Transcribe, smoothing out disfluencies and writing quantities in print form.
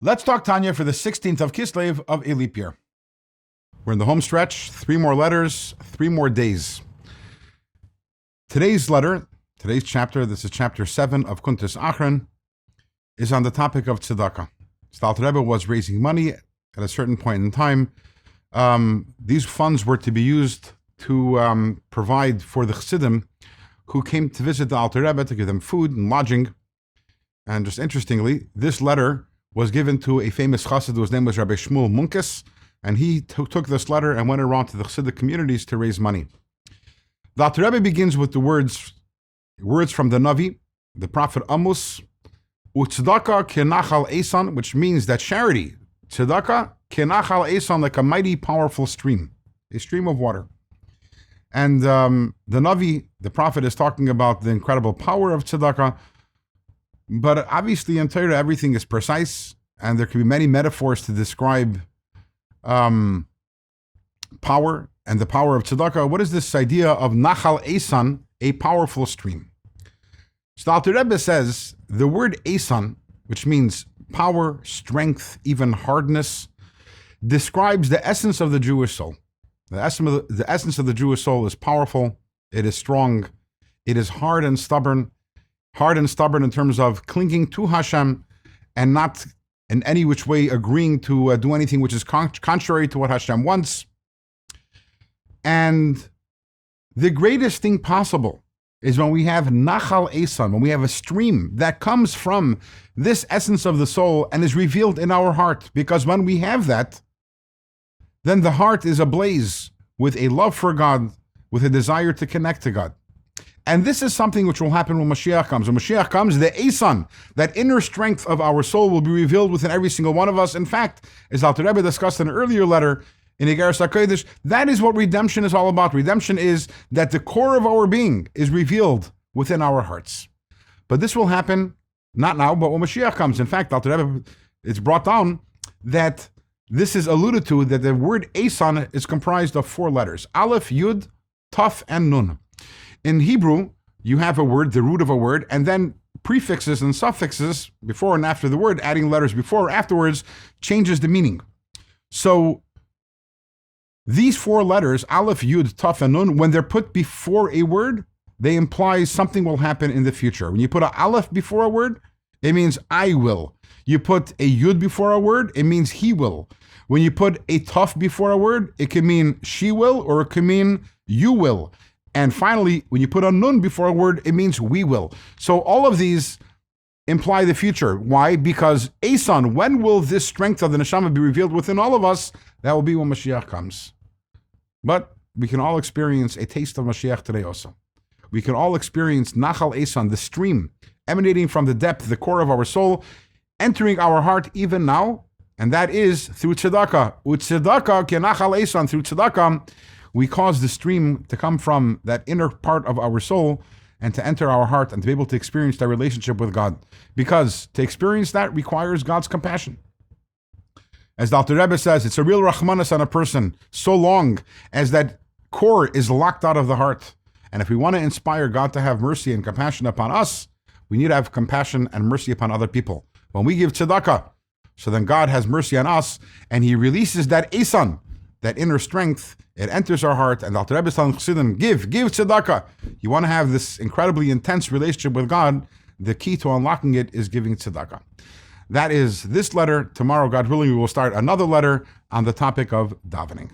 Let's talk Tanya for the 16th of Kislev of a leap year. We're in the home stretch, 3 more letters, 3 more days. Today's letter, today's chapter, this is chapter 7 of Kuntis Achron, is on the topic of tzedakah. The Alter Rebbe was raising money at a certain point in time. These funds were to be used to provide for the Chassidim who came to visit the Alter Rebbe, to give them food and lodging. And just interestingly, this letter was given to a famous chassid whose name was Rabbi Shmuel Munkes, and he took this letter and went around to the Chassidic communities to raise money. The Alter Rebbe begins with the words from the Navi, the prophet Amos, U'tzedakah kenachal esan, which means that charity, tzedakah kenachal esan, like a mighty powerful stream, a stream of water. And the Navi, the prophet, is talking about the incredible power of tzedakah. But obviously in Torah, everything is precise, and there can be many metaphors to describe power and the power of tzedakah. What is this idea of nachal esan, a powerful stream? So the Alter Rebbe says the word esan, which means power, strength, even hardness, describes the essence of the Jewish soul. The essence of the Jewish soul is powerful, it is strong, it is hard and stubborn in terms of clinging to Hashem and not in any which way agreeing to do anything which is contrary to what Hashem wants. And the greatest thing possible is when we have Nachal Esan, when we have a stream that comes from this essence of the soul and is revealed in our heart. Because when we have that, then the heart is ablaze with a love for God, with a desire to connect to God. And this is something which will happen when Mashiach comes. When Mashiach comes, the Esan, that inner strength of our soul, will be revealed within every single one of us. In fact, as Alter Rebbe discussed in an earlier letter in Igeres HaKodesh, that is what redemption is all about. Redemption is that the core of our being is revealed within our hearts. But this will happen not now, but when Mashiach comes. In fact, Alter Rebbe, it's brought down that this is alluded to, that the word Esan is comprised of 4 letters: Aleph, Yud, Taf, and Nun. In Hebrew, you have a word, the root of a word, and then prefixes and suffixes before and after the word, adding letters before or afterwards, changes the meaning. So these 4 letters, Aleph, Yud, Taf, and Nun, when they're put before a word, they imply something will happen in the future. When you put an Aleph before a word, it means I will. You put a Yud before a word, it means he will. When you put a Taf before a word, it can mean she will, or it can mean you will. And finally, when you put a Nun before a word, it means we will. So all of these imply the future. Why? Because Esan, when will this strength of the neshama be revealed within all of us? That will be when Mashiach comes. But we can all experience a taste of Mashiach today also. We can all experience Nachal Esan, the stream emanating from the depth, the core of our soul, entering our heart even now, and that is through tzedakah. U'tzedakah kenachal Esan, through tzedakah, we cause the stream to come from that inner part of our soul and to enter our heart and to be able to experience that relationship with God. Because to experience that requires God's compassion. As the Alter Rebbe says, it's a real rachmanis on a person so long as that core is locked out of the heart. And if we want to inspire God to have mercy and compassion upon us, we need to have compassion and mercy upon other people. When we give tzedakah, so then God has mercy on us and He releases that esan, that inner strength. It enters our heart, and the Alter Rebbe is telling Chassidim, give tzedakah. You want to have this incredibly intense relationship with God, the key to unlocking it is giving tzedakah. That is this letter. Tomorrow, God willing, we will start another letter on the topic of davening.